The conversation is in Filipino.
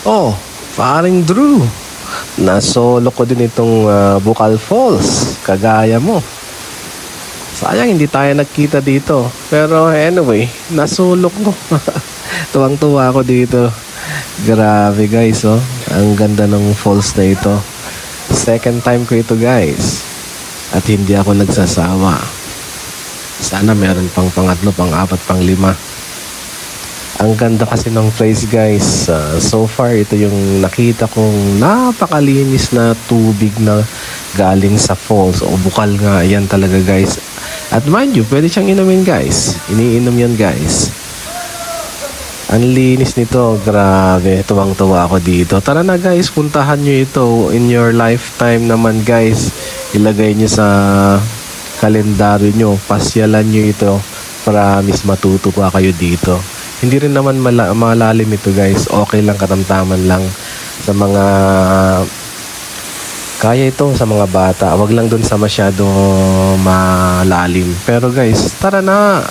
Oh, paring Drew. Nasolo ko din itong Bukal Falls. Kagaya mo. Sayang hindi tayo nagkita dito. Pero anyway, nasolo ko. Tuwang-tuwa ako dito. Grabe guys, oh. Ang ganda ng falls na ito. Second time ko ito guys. At hindi ako nagsasawa. Sana meron pang pangatlo, pang-apat, pang-lima. Ang ganda kasi ng place guys. So far ito yung nakita kong napakalinis na tubig na galing sa falls o bukal nga. Yan talaga guys. At mind you, pwede siyang inumin guys. Iniinom yan guys. Ang linis nito. Grabe. Tuwang-tuwa ako dito. Tara na guys, puntahan nyo ito in your lifetime naman guys. Ilagay nyo sa kalendaryo nyo. Pasyalan nyo ito. Promise matutuwa kayo dito. Hindi rin naman malalim ito guys. Okay lang, katamtaman lang sa mga kaya ito sa mga bata. Wag lang dun sa masyado malalim. Pero guys, tara na.